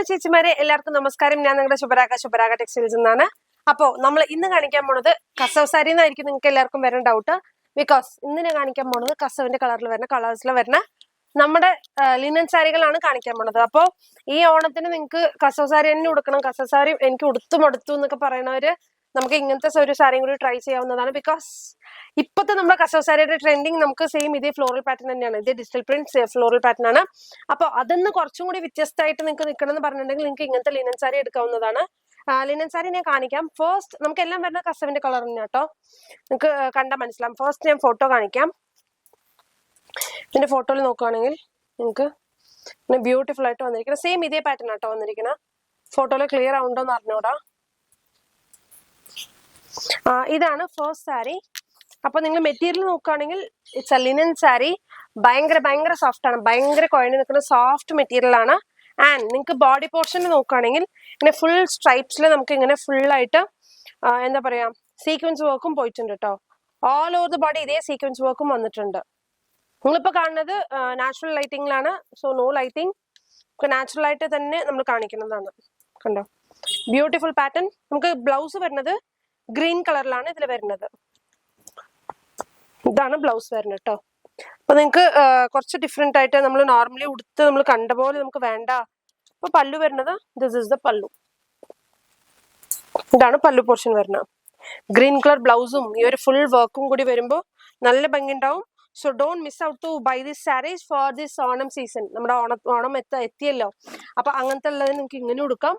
Hello ചേച്ചിമാരെ, എല്ലാവർക്കും നമസ്കാരം. ഞാൻ നിങ്ങളുടെ ശുഭരാഗ ടെക്സ്റ്റൈൽസ് എന്നാണ്. അപ്പോൾ നമ്മൾ ഇന്ന് കാണിക്കാൻ പോണത് കസവ് സാരി എന്നായിരിക്കും നിങ്ങൾക്ക് എല്ലാവർക്കും വരുന്ന ഡൗട്ട്. ബിക്കോസ് ഇന്ന് ഞാൻ കാണിക്കാൻ പോണത് കസവിന്റെ കളറിൽ വരുന്ന കളേഴ്സിൽ വരുന്ന നമ്മുടെ ലിനൻ സാരികളാണ് കാണിക്കാൻ പോണത്. അപ്പോൾ ഈ ഓണത്തിന് നിങ്ങൾക്ക് കസവ് സാരി തന്നെ ഉടുക്കണം, കസവ് സാരി എനിക്ക് ഉടുത്തു മടുത്തു എന്നൊക്കെ പറയുന്നവര് നമുക്ക് ഇങ്ങനത്തെ ഒരു സാരിയും കൂടി ട്രൈ ചെയ്യാവുന്നതാണ്. ബിക്കോസ് ഇപ്പോഴത്തെ നമ്മുടെ കസവ് സാരിയുടെ ട്രെൻഡിങ് നമുക്ക് സെയിം ഇതേ ഫ്ലോറൽ പാറ്റേൺ തന്നെയാണ്, ഇതേ ഡിജിറ്റൽ പ്രിന്റ് ഫ്ലോറൽ പാറ്റേൺ ആണ്. അപ്പോൾ അതൊന്ന് കുറച്ചും കൂടി വ്യത്യസ്തമായിട്ട് നിങ്ങൾക്ക് നിൽക്കണം എന്ന് പറഞ്ഞിട്ടുണ്ടെങ്കിൽ നിങ്ങൾക്ക് ഇങ്ങനത്തെ ലിനൻ സാരി എടുക്കാവുന്നതാണ്. ലിനൻ സാരി ഞാൻ കാണിക്കാം. ഫസ്റ്റ് നമുക്ക് എല്ലാം വരുന്ന കസവിന്റെ കളർ തന്നെ കേട്ടോ, നിങ്ങൾക്ക് കണ്ടാൽ മനസ്സിലാവും. ഫസ്റ്റ് ഞാൻ ഫോട്ടോ കാണിക്കാം. ഇതിന്റെ ഫോട്ടോയിൽ നോക്കുകയാണെങ്കിൽ നിങ്ങൾക്ക് ബ്യൂട്ടിഫുൾ ആയിട്ട് വന്നിരിക്കണം, സെയിം ഇതേ പാറ്റേൺ ആട്ടോ വന്നിരിക്കണം. ഫോട്ടോയിൽ ക്ലിയർ ആവുണ്ടോന്ന് അറിഞ്ഞൂടാ. ഇതാണ് ഫസ്റ്റ് സാരി. അപ്പൊ നിങ്ങൾ മെറ്റീരിയൽ നോക്കുകയാണെങ്കിൽ ഇറ്റ്സ് എ ലിനൻ സാരി. ഭയങ്കര സോഫ്റ്റ് ആണ്, ഭയങ്കര കുഴഞ്ഞു നിൽക്കുന്ന സോഫ്റ്റ് മെറ്റീരിയൽ ആണ്. ആൻഡ് നിങ്ങൾക്ക് ബോഡി പോർഷൻ നോക്കുകയാണെങ്കിൽ ഇങ്ങനെ ഫുൾ സ്ട്രൈപ്സിൽ നമുക്ക് ഇങ്ങനെ ഫുൾ ആയിട്ട് എന്താ പറയാ സീക്വൻസ് വർക്കും പോയിട്ടുണ്ട് കേട്ടോ. ഓൾ ഓവർ ദ ബോഡി ഇതേ സീക്വൻസ് വർക്കും വന്നിട്ടുണ്ട്. നിങ്ങളിപ്പോ കാണുന്നത് നാച്ചുറൽ ലൈറ്റിംഗിലാണ്, സോ നോ ലൈറ്റിംഗ്, നാച്ചുറൽ ആയിട്ട് തന്നെ നമ്മൾ കാണിക്കുന്നതാണ്. കണ്ടോ, ബ്യൂട്ടിഫുൾ പാറ്റേൺ. നമുക്ക് ബ്ലൗസ് വരുന്നത് ഗ്രീൻ കളറിലാണ് ഇതിൽ വരുന്നത്. ഇതാണ് ബ്ലൗസ് വരുന്നത് കേട്ടോ. അപ്പൊ നിങ്ങൾക്ക് കുറച്ച് ഡിഫറെന്റ് ആയിട്ട് നമ്മൾ നോർമലി ഉടുത്ത് നമ്മൾ കണ്ട പോലെ നമുക്ക് വേണ്ട. അപ്പൊ പല്ലു വരുന്നത് ദിസ് ഇസ് ദ പല്ലു. ഇതാണ് പല്ലു പോർഷൻ വരുന്നത്. ഗ്രീൻ കളർ ബ്ലൗസും ഈ ഒരു ഫുൾ വർക്കും കൂടി വരുമ്പോൾ നല്ല ഭംഗി ഉണ്ടാവും. So don't miss out to buy this saris for this Onam season. നമ്മുടെ ഓണം എത്തിയല്ലോ, അപ്പൊ അങ്ങനത്തെ ഉള്ളത് നിങ്ങൾക്ക് ഇങ്ങനെ ഉടുക്കാം.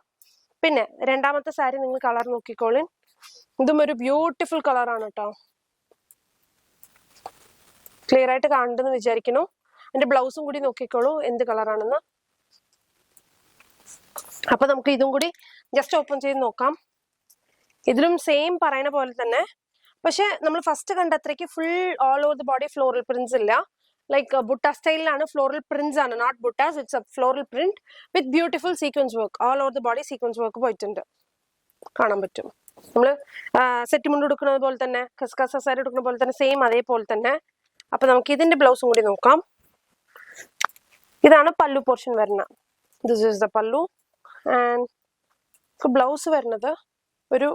പിന്നെ രണ്ടാമത്തെ സാരി നിങ്ങൾ കളർ നോക്കിക്കോളൂ. ഇതും ഒരു ബ്യൂട്ടിഫുൾ കളറാണ് കേട്ടോ. ക്ലിയർ ആയിട്ട് കാണുന്നുണ്ടെന്ന് വിചാരിക്കുന്നു. എന്റെ ബ്ലൗസും കൂടി നോക്കിക്കോളൂ എന്ത് കളറാണെന്ന്. അപ്പൊ നമുക്ക് ഇതും കൂടി ജസ്റ്റ് ഓപ്പൺ ചെയ്ത് നോക്കാം. ഇതിലും സെയിം പറയുന്ന പോലെ തന്നെ, പക്ഷെ നമ്മൾ ഫസ്റ്റ് കണ്ട അത്രയ്ക്ക് full all over the body floral prints ഇല്ല. ലൈക്ക് ബുട്ട സ്റ്റൈലിലാണ്, ഫ്ലോറൽ പ്രിന്റ്സ് ആണ്, not buttas. It's a floral print with beautiful sequence work. All over the body sequence work പോയിട്ടുണ്ട്, കാണാൻ പറ്റും. നമ്മള് സെറ്റ് മുണ്ട് എടുക്കുന്നത് പോലെ തന്നെ, കസ സാരി എടുക്കുന്ന പോലെ തന്നെ, സെയിം അതേപോലെ തന്നെ. അപ്പൊ നമുക്ക് ഇതിന്റെ ബ്ലൗസും കൂടി നോക്കാം. ഇതാണ് പല്ലു പോർഷൻ വരുന്നത്. ദിസ് ഈസ് ദ പല്ലു. ആൻഡ് ബ്ലൗസ് വരുന്നത് ഒരു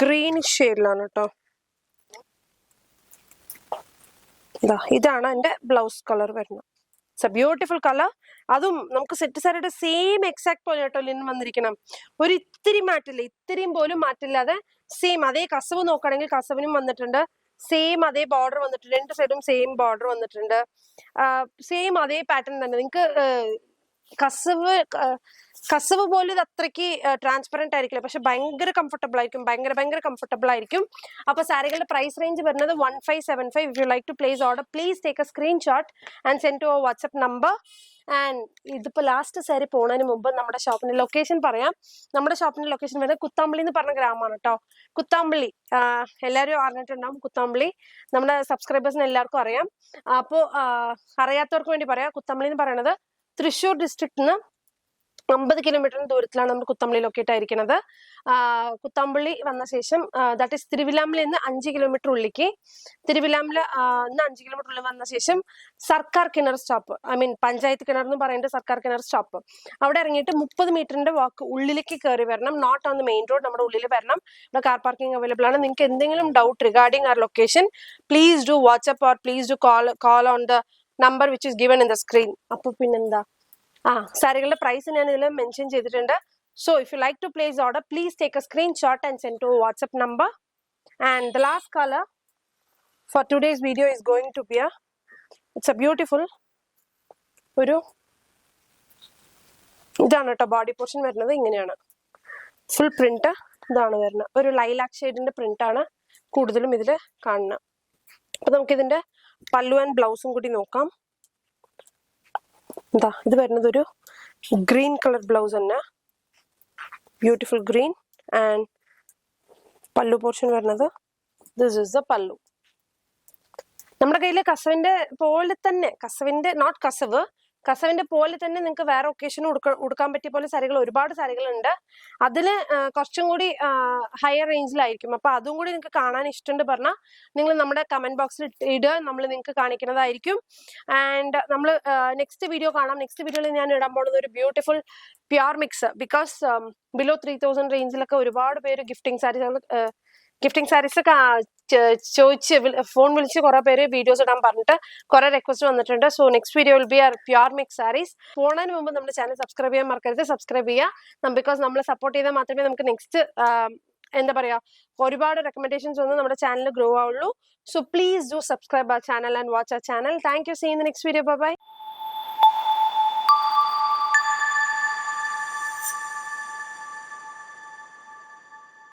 ഗ്രീൻ ഷെയ്ഡിലാണ് കേട്ടോ. ഇതാണ് എന്റെ ബ്ലൗസ് കളർ വരുന്നത്. It's a beautiful colour. അതും നമുക്ക് സെറ്റ് സാരിയുടെ സെയിം എക്സാക്ട് പോലെ കേട്ടോ ലിനൻ വന്നിരിക്കണം. ഒരു ഇത്തിരി മാറ്റില്ല, ഇത്തിരിയും പോലും മാറ്റില്ലാതെ സെയിം അതേ കസവ് നോക്കുകയാണെങ്കിൽ കസവിനും വന്നിട്ടുണ്ട്. സെയിം അതേ ബോർഡർ വന്നിട്ടുണ്ട്, രണ്ട് സൈഡും സെയിം ബോർഡർ വന്നിട്ടുണ്ട്. സെയിം അതേ പാറ്റേൺ തന്നെ. നിങ്ങൾക്ക് കസവ് പോലും ഇത് അത്രയ്ക്ക് ട്രാൻസ്പെറന്റ് ആയിരിക്കില്ല, പക്ഷെ ഭയങ്കര കംഫർട്ടബിൾ ആയിരിക്കും, ഭയങ്കര കംഫർട്ടബിൾ ആയിരിക്കും. അപ്പൊ സാരികളുടെ പ്രൈസ് റേഞ്ച് വരുന്നത് 1575. If you like to place order please take a screenshot and send to our WhatsApp number. And ഇതിപ്പോ ലാസ്റ്റ് സാരി പോകുന്നതിന് മുമ്പ് നമ്മുടെ ഷോപ്പിന്റെ ലൊക്കേഷൻ പറയാം. നമ്മുടെ ഷോപ്പിന്റെ ലൊക്കേഷൻ വരുന്നത് കുത്താമ്പള്ളി എന്ന് പറഞ്ഞ ഗ്രാമമാണ് കേട്ടോ. കുത്താമ്പള്ളി എല്ലാവരും അറിഞ്ഞിട്ടുണ്ടാവും. കുത്താമ്പള്ളി നമ്മുടെ സബ്സ്ക്രൈബേഴ്സിന് എല്ലാവർക്കും അറിയാം. അപ്പോൾ അറിയാത്തവർക്ക് വേണ്ടി പറയാം. കുത്താമ്പള്ളി എന്ന് പറയുന്നത് തൃശ്ശൂർ ഡിസ്ട്രിക്റ്റിന് 50 കിലോമീറ്ററിന് ദൂരത്തിലാണ് നമ്മൾ കുത്തമ്പള്ളി ലൊക്കേറ്റ് ആയിരിക്കുന്നത്. കുത്തമ്പള്ളി വന്ന ശേഷം ദാറ്റ് ഈസ് തിരുവിലാമല നിന്ന് 5 കിലോമീറ്റർ ഉള്ളിലേക്ക്, തിരുവിലാമല 5 കിലോമീറ്റർ ഉള്ളിൽ വന്ന ശേഷം സർക്കാർ കിണർ സ്റ്റോപ്പ്, ഐ മീൻ പഞ്ചായത്ത് കിണർ എന്ന് പറയുന്നത് സർക്കാർ കിണർ സ്റ്റോപ്പ്. അവിടെ ഇറങ്ങിയിട്ട് 30 മീറ്ററിന്റെ വാക്ക് ഉള്ളിലേക്ക് കയറി വരണം. Not on the main road, നമ്മുടെ ഉള്ളിൽ വരണം. ഇവിടെ കാർ പാർക്കിംഗ് അവൈലബിൾ ആണ്. നിങ്ങൾക്ക് എന്തെങ്കിലും doubt regarding our location please do WhatsApp or please do call on the number which is given in the screen. അപ്പൊ പിന്നെന്താ, സാരികളുടെ പ്രൈസ് ഞാൻ ഇതിൽ മെൻഷൻ ചെയ്തിട്ടുണ്ട്. So if you like to place order please take a screenshot and send to WhatsApp number. And the last colour for today's video is going to be it's a beautiful ഒരു ഇതാണ് കേട്ടോ. Body portion വരുന്നത് ഇങ്ങനെയാണ്, full print ഇതാണ് വരുന്നത്. ഒരു lilac ഷെയ്ഡിന്റെ print ആണ് കൂടുതലും ഇതിൽ കാണുന്നത്. അപ്പൊ നമുക്ക് ഇതിന്റെ പല്ലു ആൻഡ് ബ്ലൗസും കൂടി നോക്കാം. ഇത് വരുന്നത് ഒരു ഗ്രീൻ കളർ ബ്ലൗസ് തന്നെ, ബ്യൂട്ടിഫുൾ ഗ്രീൻ. ആൻഡ് പല്ലു പോർഷൻ വരുന്നത് ദിസ് ഇസ് ദ പല്ലു. നമ്മുടെ കയ്യിലെ കസവിന്റെ പോലെ തന്നെ, കസവിന്റെ നോട്ട് കസവ്, കസവിന്റെ പോലെ തന്നെ നിങ്ങൾക്ക് വേറെ ഒക്കേഷന് ഉടുക്കാൻ പറ്റിയ പോലെ സാരികൾ ഒരുപാട് സാരികളുണ്ട്. അതില് കുറച്ചും കൂടി ഹയർ റേഞ്ചിലായിരിക്കും. അപ്പൊ അതും കൂടി നിങ്ങൾക്ക് കാണാൻ ഇഷ്ടമുണ്ട് പറഞ്ഞാൽ നിങ്ങൾ നമ്മുടെ കമന്റ് ബോക്സിൽ ഇടുക, നമ്മൾ നിങ്ങൾക്ക് കാണിക്കുന്നതായിരിക്കും. ആൻഡ് നമ്മൾ നെക്സ്റ്റ് വീഡിയോ കാണാം. നെക്സ്റ്റ് വീഡിയോയിൽ ഞാൻ ഇടാൻ പോകുന്നത് ഒരു beautiful pure mix. Because below 3000 റേഞ്ചിലൊക്കെ ഒരുപാട് പേര് ഗിഫ്റ്റിംഗ് സാരീസ് ഒക്കെ ചോദിച്ച് ഫോൺ വിളിച്ച് കുറെ പേര് വീഡിയോസ് ഇടാൻ പറഞ്ഞിട്ട് കുറെ റിക്വസ്റ്റ് വന്നിട്ടുണ്ട്. So next video will be pure mix sarees. പോണതിന് മുമ്പ് നമ്മുടെ ചാനൽ സബ്സ്ക്രൈബ് ചെയ്യാൻ മറക്കരുത്. സബ്സ്ക്രൈബ് ചെയ്യുക. ബിക്കോസ് നമ്മളെ സപ്പോർട്ട് ചെയ്താൽ മാത്രമേ നമുക്ക് നെക്സ്റ്റ് എന്താ പറയാ ഒരുപാട് റെക്കമെൻഡേഷൻസ് ഒന്നും നമ്മുടെ ചാനൽ ഗ്രോ ആവുള്ളൂ. So please do subscribe our channel and watch our channel. Thank you. See in the next video. Bye by.